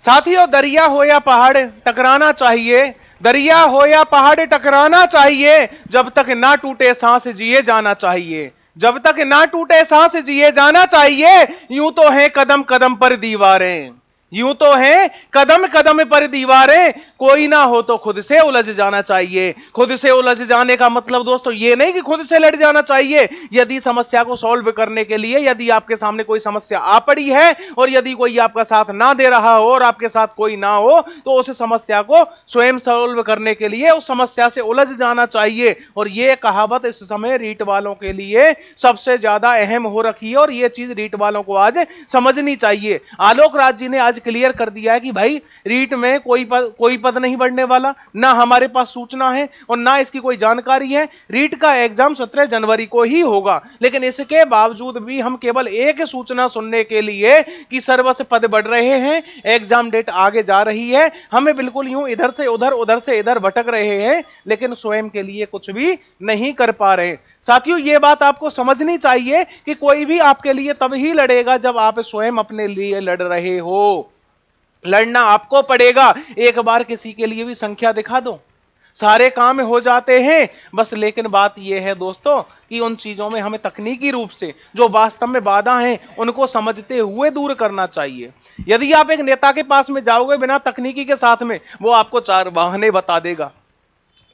साथियों, दरिया हो या पहाड़ टकराना चाहिए, दरिया हो या पहाड़ टकराना चाहिए, जब तक ना टूटे सांस जिए जाना चाहिए, जब तक ना टूटे सांस जिए जाना चाहिए। यूं तो है कदम कदम पर दीवारें, यूं तो है कदम कदम पर दीवारें, कोई ना हो तो खुद से उलझ जाना चाहिए। खुद से उलझ जाने का मतलब दोस्तों ये नहीं कि खुद से लड़ जाना चाहिए। यदि समस्या को सॉल्व करने के लिए यदि आपके सामने कोई समस्या आ पड़ी है और यदि कोई आपका साथ ना दे रहा हो और आपके साथ कोई ना हो, तो उस समस्या को स्वयं सॉल्व करने के लिए उस समस्या से उलझ जाना चाहिए। और यह कहावत इस समय रीट वालों के लिए सबसे ज्यादा अहम हो रखी है और यह चीज रीट वालों को आज समझनी चाहिए। आलोक राज जी ने आज क्लियर कर दिया है कि भाई रीट में कोई पद नहीं बढ़ने वाला, ना हमारे पास सूचना है और ना इसकी कोई जानकारी है। रीट का एग्जाम 17 जनवरी को ही होगा, लेकिन इसके बावजूद भी हम केवल एक सूचना सुनने के लिए कि सर्वस्व पद बढ़ रहे हैं, एग्जाम डेट आगे जा रही है, हमें बिल्कुल यूं इधर से उधर भटक रहे हैं, लेकिन स्वयं के लिए कुछ भी नहीं कर पा रहे। साथियों, यह बात आपको समझनी चाहिए कि कोई भी आपके लिए तब ही लड़ेगा जब आप स्वयं अपने लिए लड़ रहे हो। लड़ना आपको पड़ेगा। एक बार किसी के लिए भी संख्या दिखा दो, सारे काम हो जाते हैं बस। लेकिन बात यह है दोस्तों कि उन चीजों में हमें तकनीकी रूप से जो वास्तव में बाधा हैं उनको समझते हुए दूर करना चाहिए। यदि आप एक नेता के पास में जाओगे बिना तकनीकी के साथ में, वो आपको 4 बहाने बता देगा,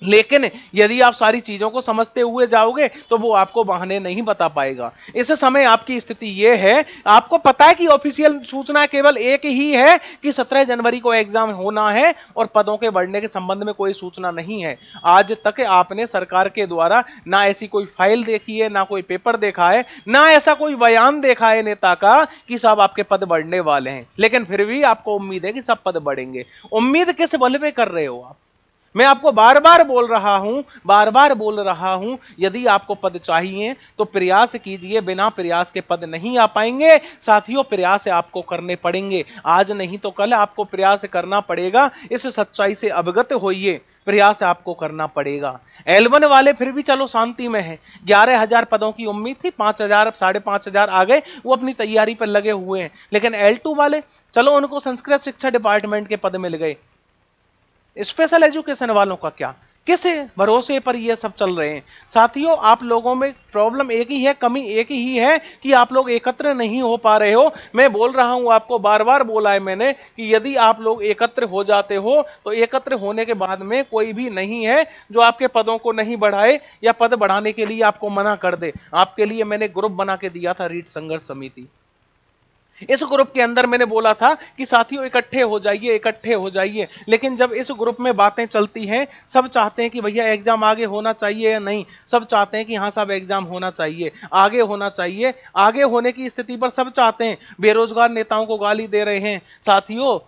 लेकिन यदि आप सारी चीजों को समझते हुए जाओगे तो वो आपको बहाने नहीं बता पाएगा। इस समय आपकी स्थिति यह है, आपको पता है कि ऑफिशियल सूचना केवल एक ही है कि 17 जनवरी को एग्जाम होना है और पदों के बढ़ने के संबंध में कोई सूचना नहीं है। आज तक आपने सरकार के द्वारा ना ऐसी कोई फाइल देखी है, ना कोई पेपर देखा है, ना ऐसा कोई बयान देखा है नेता का कि साहब आपके पद बढ़ने वाले हैं, लेकिन फिर भी आपको उम्मीद है कि सब पद बढ़ेंगे। उम्मीद किस बल पे कर रहे हो आप? मैं आपको बार बार बोल रहा हूं, यदि आपको पद चाहिए तो प्रयास कीजिए, बिना प्रयास के पद नहीं आ पाएंगे। साथियों, प्रयास आपको करने पड़ेंगे, आज नहीं तो कल आपको प्रयास करना पड़ेगा। इस सच्चाई से अवगत होइए, प्रयास आपको करना पड़ेगा। L1 वाले फिर भी चलो शांति में है, 11,000 पदों की उम्मीद थी, 5,000 5,500 आ गए, वो अपनी तैयारी पर लगे हुए हैं। लेकिन L2 वाले, चलो उनको संस्कृत शिक्षा डिपार्टमेंट के पद मिल गए, स्पेशल एजुकेशन वालों का क्या, किस भरोसे पर ये सब चल रहे हैं? साथियों, आप लोगों में प्रॉब्लम एक ही है, कमी एक ही है कि आप लोग एकत्र नहीं हो पा रहे हो। मैं बोल रहा हूं, आपको बार बार बोला है मैंने कि यदि आप लोग एकत्र हो जाते हो तो एकत्र होने के बाद में कोई भी नहीं है जो आपके पदों को नहीं बढ़ाए या पद बढ़ाने के लिए आपको मना कर दे। आपके लिए मैंने ग्रुप बना के दिया था, रीट संघर्ष समिति। इस ग्रुप के अंदर मैंने बोला था कि साथियों इकट्ठे हो जाइए, इकट्ठे हो जाइए। लेकिन जब इस ग्रुप में बातें चलती हैं, सब चाहते हैं कि भैया एग्जाम आगे होना चाहिए या नहीं, सब चाहते हैं कि हाँ साहब एग्जाम होना चाहिए, आगे होना चाहिए। आगे होने की स्थिति पर सब चाहते हैं, बेरोजगार नेताओं को गाली दे रहे हैं। साथियों,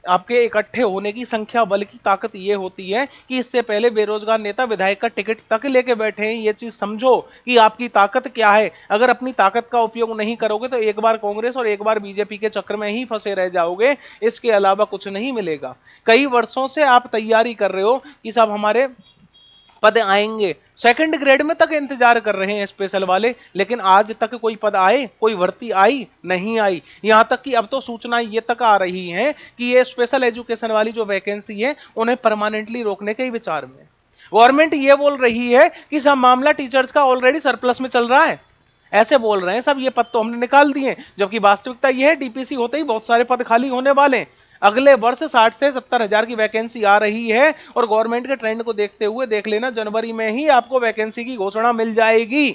आपके इकट्ठे होने की संख्या बल की ताकत ये होती है कि इससे पहले बेरोजगार नेता विधायक का टिकट तक लेके बैठे हैं। ये चीज समझो कि आपकी ताकत क्या है। अगर अपनी ताकत का उपयोग नहीं करोगे तो एक बार कांग्रेस और एक बार बीजेपी के चक्कर में ही फंसे रह जाओगे, इसके अलावा कुछ नहीं मिलेगा। कई वर्षों से आप तैयारी कर रहे हो कि साहब हमारे पद आएंगे, सेकंड ग्रेड में तक इंतजार कर रहे हैं स्पेशल वाले, लेकिन आज तक कोई पद आए, कोई भर्ती आई नहीं आई। यहां तक कि अब तो सूचना ये तक आ रही है कि ये स्पेशल एजुकेशन वाली जो वैकेंसी है उन्हें परमानेंटली रोकने के ही विचार में। गवर्नमेंट ये बोल रही है कि सब मामला टीचर्स का ऑलरेडी सरप्लस में चल रहा है, ऐसे बोल रहे हैं सब, ये पद तो हमने निकाल दिए, जबकि वास्तविकता यह है डीपीसी होते ही बहुत सारे पद खाली होने वाले हैं। अगले वर्ष 60 से 70 हजार की वैकेंसी आ रही है और गवर्नमेंट के ट्रेंड को देखते हुए देख लेना, जनवरी में ही आपको वैकेंसी की घोषणा मिल जाएगी।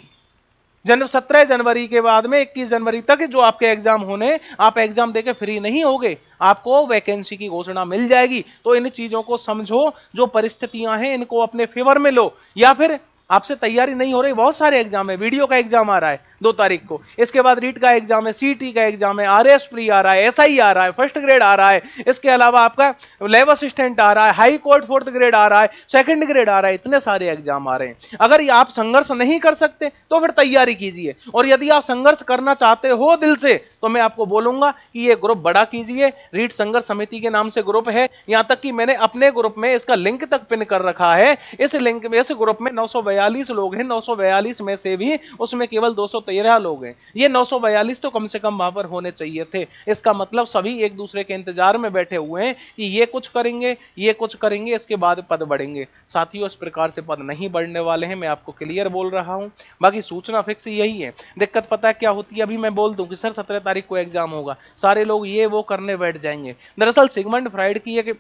17 जनवरी के बाद में 21 जनवरी तक जो आपके एग्जाम होने, आप एग्जाम देके फ्री नहीं होगे, आपको वैकेंसी की घोषणा मिल जाएगी। तो इन चीजों को समझो, जो परिस्थितियां हैं इनको अपने फेवर में लो, या फिर आपसे तैयारी नहीं हो रही, बहुत सारे एग्जाम है, वीडियो का एग्जाम आ रहा है 2 तारीख को, इसके बाद रीट का एग्जाम है, सीटी का एग्जाम है, आरएस प्री आ रहा है, एसआई आ रहा है, फर्स्ट ग्रेड आ रहा है, इसके अलावा आपका लैब असिस्टेंट आ रहा है, हाई कोर्ट 4th ग्रेड आ रहा है, सेकंड ग्रेड आ रहा है, इतने सारे एग्जाम आ रहे हैं। अगर आप संघर्ष नहीं कर सकते तो फिर तैयारी कीजिए, और यदि आप संघर्ष करना चाहते हो दिल से तो मैं आपको बोलूंगा कि ये ग्रुप बड़ा कीजिए। रीट संघर्ष समिति के नाम से ग्रुप है, यहां तक कि मैंने अपने ग्रुप में इसका लिंक तक पिन कर रखा है। इस लिंक में, इस ग्रुप में 942 लोग हैं, 942 में से भी उसमें केवल 200 913 लोग हैं, ये 942 तो कम से कम वहां पर होने चाहिए थे। इसका मतलब सभी एक दूसरे के इंतजार में बैठे हुए हैं कि ये कुछ करेंगे, ये कुछ करेंगे, इसके बाद पद बढ़ेंगे। साथियों, इस प्रकार से पद नहीं बढ़ने वाले हैं, मैं आपको क्लियर बोल रहा हूं। बाकी सूचना फिक्स यही है। दिक्कत पता है क्या होती है? अभी मैं बोल दूं कि सर 17 तारीख को एग्जाम होगा, सारे लोग ये वो करने बैठ जाएंगे। दरअसल सिगमंड फ्राइड की एक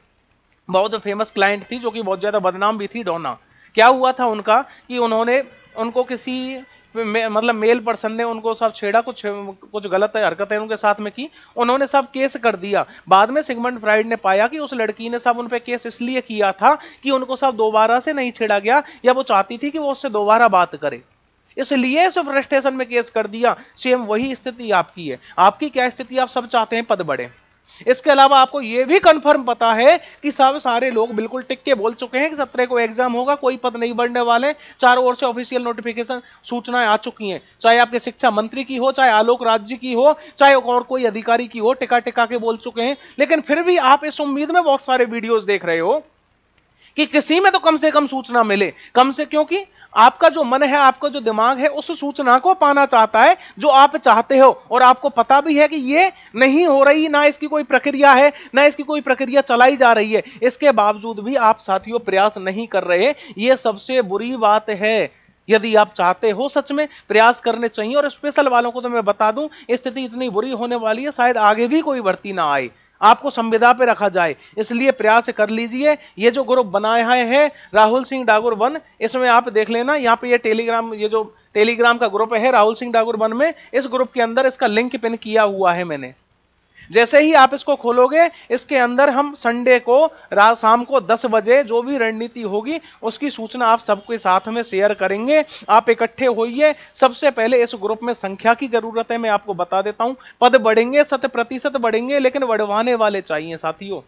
बहुत फेमस क्लाइंट थी जो कि बहुत ज्यादा बदनाम भी थी, डोना। क्या हुआ था उनका कि उन्होंने उनको किसी मतलब मेल पर्सन ने उनको सब छेड़ा, कुछ कुछ गलत हरकतें उनके साथ में की, उन्होंने सब केस कर दिया। बाद में सिगमंड फ्राइड ने पाया कि उस लड़की ने सब उन पे केस इसलिए किया था कि उनको सब दोबारा से नहीं छेड़ा गया, या वो चाहती थी कि वो उससे दोबारा बात करे, इसलिए इस फ्रस्ट्रेशन में केस कर दिया। सेम वही स्थिति आपकी है। आपकी क्या स्थिति? आप सब चाहते हैं पद बढ़े। इसके अलावा आपको यह भी कंफर्म पता है कि सब सारे लोग बिल्कुल टिक के बोल चुके हैं कि 17 को एग्जाम होगा, कोई पद नहीं बढ़ने वाले। चारों ओर से ऑफिशियल नोटिफिकेशन सूचनाएं आ चुकी हैं, चाहे आपके शिक्षा मंत्री की हो, चाहे आलोक राज्य की हो, चाहे और कोई अधिकारी की हो, टिका टिका के बोल चुके हैं। लेकिन फिर भी आप इस उम्मीद में बहुत सारे वीडियोस देख रहे हो कि किसी में तो कम से कम सूचना मिले, कम से, क्योंकि आपका जो मन है, आपका जो दिमाग है, उस सूचना को पाना चाहता है जो आप चाहते हो। और आपको पता भी है कि ये नहीं हो रही, ना इसकी कोई प्रक्रिया है, ना इसकी कोई प्रक्रिया चलाई जा रही है। इसके बावजूद भी आप साथियों प्रयास नहीं कर रहे। यह सबसे बुरी बात है। यदि आप चाहते हो सच में, प्रयास करने चाहिए। और स्पेशल वालों को तो मैं बता दूं, स्थिति इतनी बुरी होने वाली है, शायद आगे भी कोई भर्ती ना आए, आपको संविदा पे रखा जाए। इसलिए प्रयास कर लीजिए। ये जो ग्रुप बनाया है राहुल सिंह डागुर 1, इसमें आप देख लेना, यहाँ पे ये टेलीग्राम, ये जो टेलीग्राम का ग्रुप है राहुल सिंह डागुर 1 में, इस ग्रुप के अंदर इसका लिंक पिन किया हुआ है मैंने। जैसे ही आप इसको खोलोगे, इसके अंदर हम संडे को शाम को 10 बजे जो भी रणनीति होगी उसकी सूचना आप सबके साथ में शेयर करेंगे। आप इकट्ठे होइए। सबसे पहले इस ग्रुप में संख्या की जरूरत है, मैं आपको बता देता हूं। पद बढ़ेंगे, 100% बढ़ेंगे, लेकिन बढ़वाने वाले चाहिए साथियों।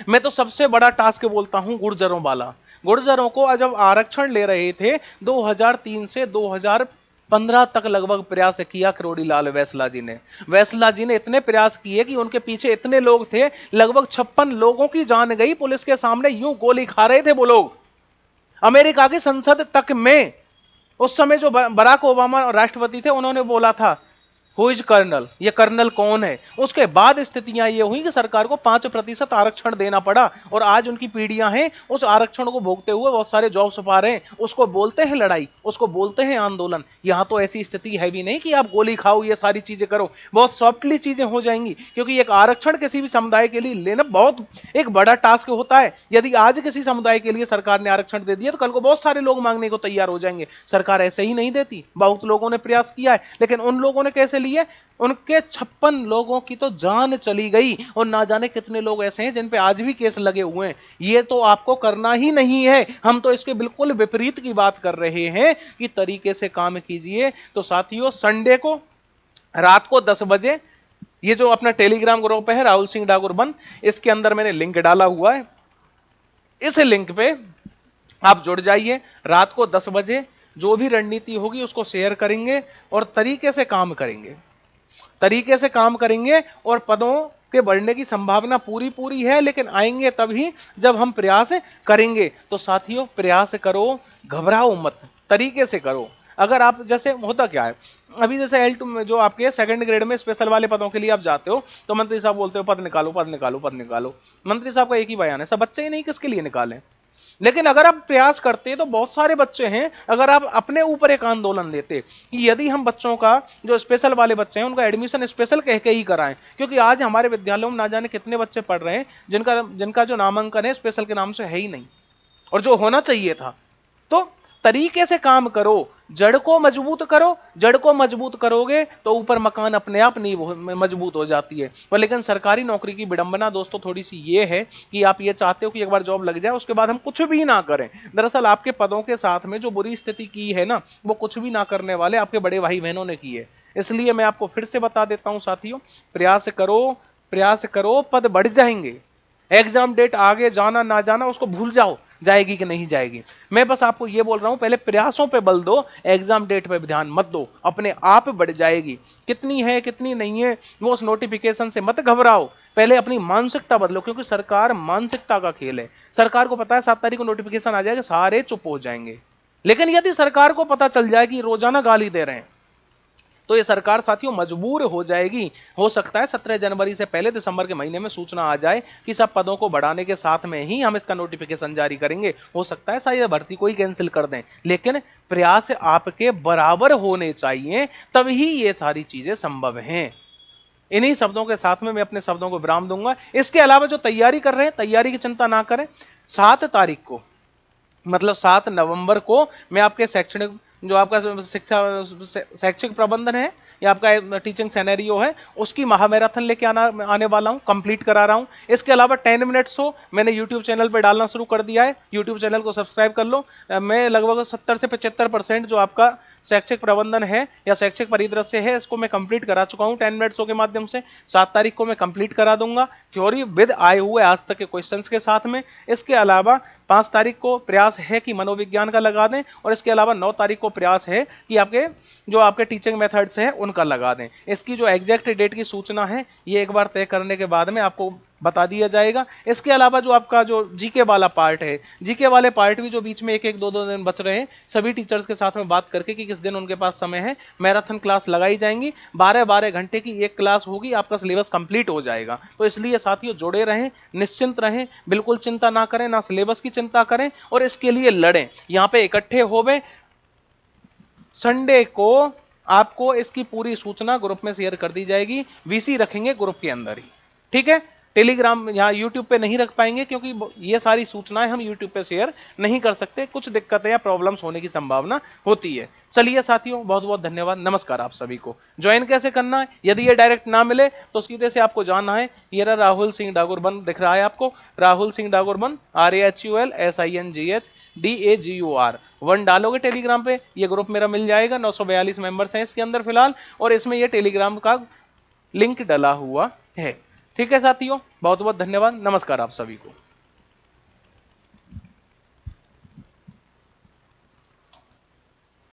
मैं तो सबसे बड़ा टास्क बोलता हूं गुर्जरों वाला। गुर्जरों को जब आरक्षण ले रहे थे 2003 से 2015 तक लगभग प्रयास किया किरोड़ीलाल वैसला जी ने। वैसला जी ने इतने प्रयास किए कि उनके पीछे इतने लोग थे, लगभग 56 लोगों की जान गई पुलिस के सामने, यूं गोली खा रहे थे वो लोग। अमेरिका की संसद तक में उस समय जो बराक ओबामा राष्ट्रपति थे, उन्होंने बोला था हु इज कर्नल, ये कर्नल कौन है। उसके बाद स्थितियां ये हुई कि सरकार को 5% आरक्षण देना पड़ा, और आज उनकी पीढ़ियां हैं उस आरक्षण को भोगते हुए बहुत सारे जॉब्स पा रहे हैं। उसको बोलते हैं लड़ाई, उसको बोलते हैं आंदोलन। यहां तो ऐसी स्थिति है भी नहीं कि आप गोली खाओ, ये सारी चीजें करो, बहुत सॉफ्टली चीजें हो जाएंगी। क्योंकि एक आरक्षण किसी भी समुदाय के लिए लेना बहुत एक बड़ा टास्क होता है। यदि आज किसी समुदाय के लिए सरकार ने आरक्षण दे दिया, तो कल को बहुत सारे लोग मांगने को तैयार हो जाएंगे। सरकार ऐसे ही नहीं देती, बहुत लोगों ने प्रयास किया है, लेकिन उन लोगों ने कैसे लिए, उनके 56 लोगों की तो जान चली गई, और ना जाने कितने लोग ऐसे हैं जिन पे आज भी केस लगे हुए हैं। ये तो आपको करना ही नहीं है। हम तो इसके बिल्कुल विपरीत की बात कर रहे हैं कि तरीके से काम कीजिए। तो साथियों, संडे को रात को 10 बजे ये जो अपना टेलीग्राम ग्रुप है राहुल सिंह डागुर 1, इसके अंदर मैंने लिंक डाला हुआ है। इस लिंक पे आप जुड़ जाइए। रात को 10 बजे जो भी रणनीति होगी उसको शेयर करेंगे, और तरीके से काम करेंगे, तरीके से काम करेंगे। और पदों के बढ़ने की संभावना पूरी पूरी है, लेकिन आएंगे तभी जब हम प्रयास करेंगे। तो साथियों, प्रयास करो, घबराओ मत, तरीके से करो। अगर आप, जैसे होता क्या है, अभी जैसे L2 में जो आपके सेकंड ग्रेड में स्पेशल वाले पदों के लिए आप जाते हो, तो मंत्री साहब बोलते हो पद निकालो, पद निकालो, पद निकालो। मंत्री साहब का एक ही बयान है, सब बच्चे ही नहीं, किसके लिए निकालें। लेकिन अगर आप प्रयास करते तो बहुत सारे बच्चे हैं। अगर आप अपने ऊपर एक आंदोलन लेते कि यदि हम बच्चों का, जो स्पेशल वाले बच्चे हैं, उनका एडमिशन स्पेशल कह के ही कराएं, क्योंकि आज हमारे विद्यालयों में ना जाने कितने बच्चे पढ़ रहे हैं जिनका जो नामांकन है स्पेशल के नाम से है ही नहीं, और जो होना चाहिए था। तो तरीके से काम करो, जड़ को मजबूत करो। जड़ को मजबूत करोगे तो ऊपर मकान अपने आप नींव मजबूत हो जाती है। पर लेकिन सरकारी नौकरी की विडंबना दोस्तों थोड़ी सी ये है कि आप ये चाहते हो कि एक बार जॉब लग जाए, उसके बाद हम कुछ भी ना करें। दरअसल आपके पदों के साथ में जो बुरी स्थिति की है ना, वो कुछ भी ना करने वाले आपके बड़े भाई बहनों ने की है। इसलिए मैं आपको फिर से बता देता हूं साथियों, प्रयास करो, प्रयास करो, पद बढ़ जाएंगे। एग्जाम डेट आगे जाना ना जाना उसको भूल जाओ, जाएगी कि नहीं जाएगी। मैं बस आपको ये बोल रहा हूं, पहले प्रयासों पे बल दो, एग्जाम डेट पे ध्यान मत दो, अपने आप बढ़ जाएगी। कितनी है कितनी नहीं है वो उस नोटिफिकेशन से मत घबराओ, पहले अपनी मानसिकता बदलो, क्योंकि सरकार मानसिकता का खेल है। सरकार को पता है 7 तारीख को नोटिफिकेशन आ जाएगा, सारे चुप हो जाएंगे। लेकिन यदि सरकार को पता चल जाए कि रोजाना गाली दे रहे हैं, तो ये सरकार साथियों मजबूर हो जाएगी। हो सकता है 17 जनवरी से पहले दिसंबर के महीने में सूचना आ जाए कि सब पदों को बढ़ाने के साथ में ही हम इसका नोटिफिकेशन जारी करेंगे। हो सकता है शायद भर्ती को ही कैंसिल कर दें, लेकिन प्रयास आपके बराबर होने चाहिए, तभी ये सारी चीजें संभव हैं। इन्हीं शब्दों के साथ में मैं अपने शब्दों को विराम दूंगा। इसके अलावा जो तैयारी कर रहे हैं, तैयारी की चिंता ना करें। 7 तारीख को मतलब 7 नवंबर को मैं आपके शैक्षणिक जो आपका शिक्षा शैक्षिक प्रबंधन है या आपका टीचिंग सिनेरियो है उसकी महामैराथन लेके आने वाला हूं, कंप्लीट करा रहा हूं। इसके अलावा 10 मिनट्स हो मैंने यूट्यूब चैनल पे डालना शुरू कर दिया है, यूट्यूब चैनल को सब्सक्राइब कर लो। मैं लगभग 70 से 75% जो आपका शैक्षिक प्रबंधन है या शैक्षिक परिदृश्य है इसको मैं कंप्लीट करा चुका हूं 10 मिनट्सों के माध्यम से। 7 तारीख को मैं कंप्लीट करा दूंगा थ्योरी विद आए हुए आज तक के क्वेश्चंस के साथ में। इसके अलावा 5 तारीख को प्रयास है कि मनोविज्ञान का लगा दें, और इसके अलावा 9 तारीख को प्रयास है कि आपके टीचिंग मेथड्स हैं उनका लगा दें। इसकी जो एग्जैक्ट डेट की सूचना है ये एक बार तय करने के बाद में आपको बता दिया जाएगा। इसके अलावा जो आपका जो जीके वाला पार्ट है, जीके वाले पार्ट भी जो बीच में 1-1, 2-2 दिन बच रहे हैं, सभी टीचर्स के साथ में बात करके कि किस दिन उनके पास समय है, मैराथन क्लास लगाई जाएंगी। 12-12 घंटे की एक क्लास होगी, आपका सिलेबस कंप्लीट हो जाएगा। तो इसलिए साथियों जुड़े रहें, निश्चिंत रहें, बिल्कुल चिंता ना करें, ना सिलेबस की चिंता करें और इसके लिए लड़ें। यहाँ पे इकट्ठे होवे। संडे को आपको इसकी पूरी सूचना ग्रुप में शेयर कर दी जाएगी, वीसी रखेंगे ग्रुप के अंदर ही, ठीक है। टेलीग्राम यहाँ यूट्यूब पे नहीं रख पाएंगे क्योंकि ये सारी सूचनाएं हम यूट्यूब पे शेयर नहीं कर सकते, कुछ दिक्कतें या प्रॉब्लम्स होने की संभावना होती है। चलिए साथियों बहुत बहुत धन्यवाद, नमस्कार आप सभी को। ज्वाइन कैसे करना है, यदि ये डायरेक्ट ना मिले तो सीधे से आपको जाना है, ये रहा राहुल सिंह डागुरबन दिख रहा है आपको, राहुल सिंह डागुरबन RAHULSINGHDAGUR 1 डालोगे टेलीग्राम पे, ये ग्रुप मेरा मिल जाएगा। 942 मेंबर्स हैं इसके अंदर फिलहाल, और इसमें ये टेलीग्राम का लिंक डला हुआ है, ठीक है साथियों। बहुत बहुत धन्यवाद, नमस्कार आप सभी को।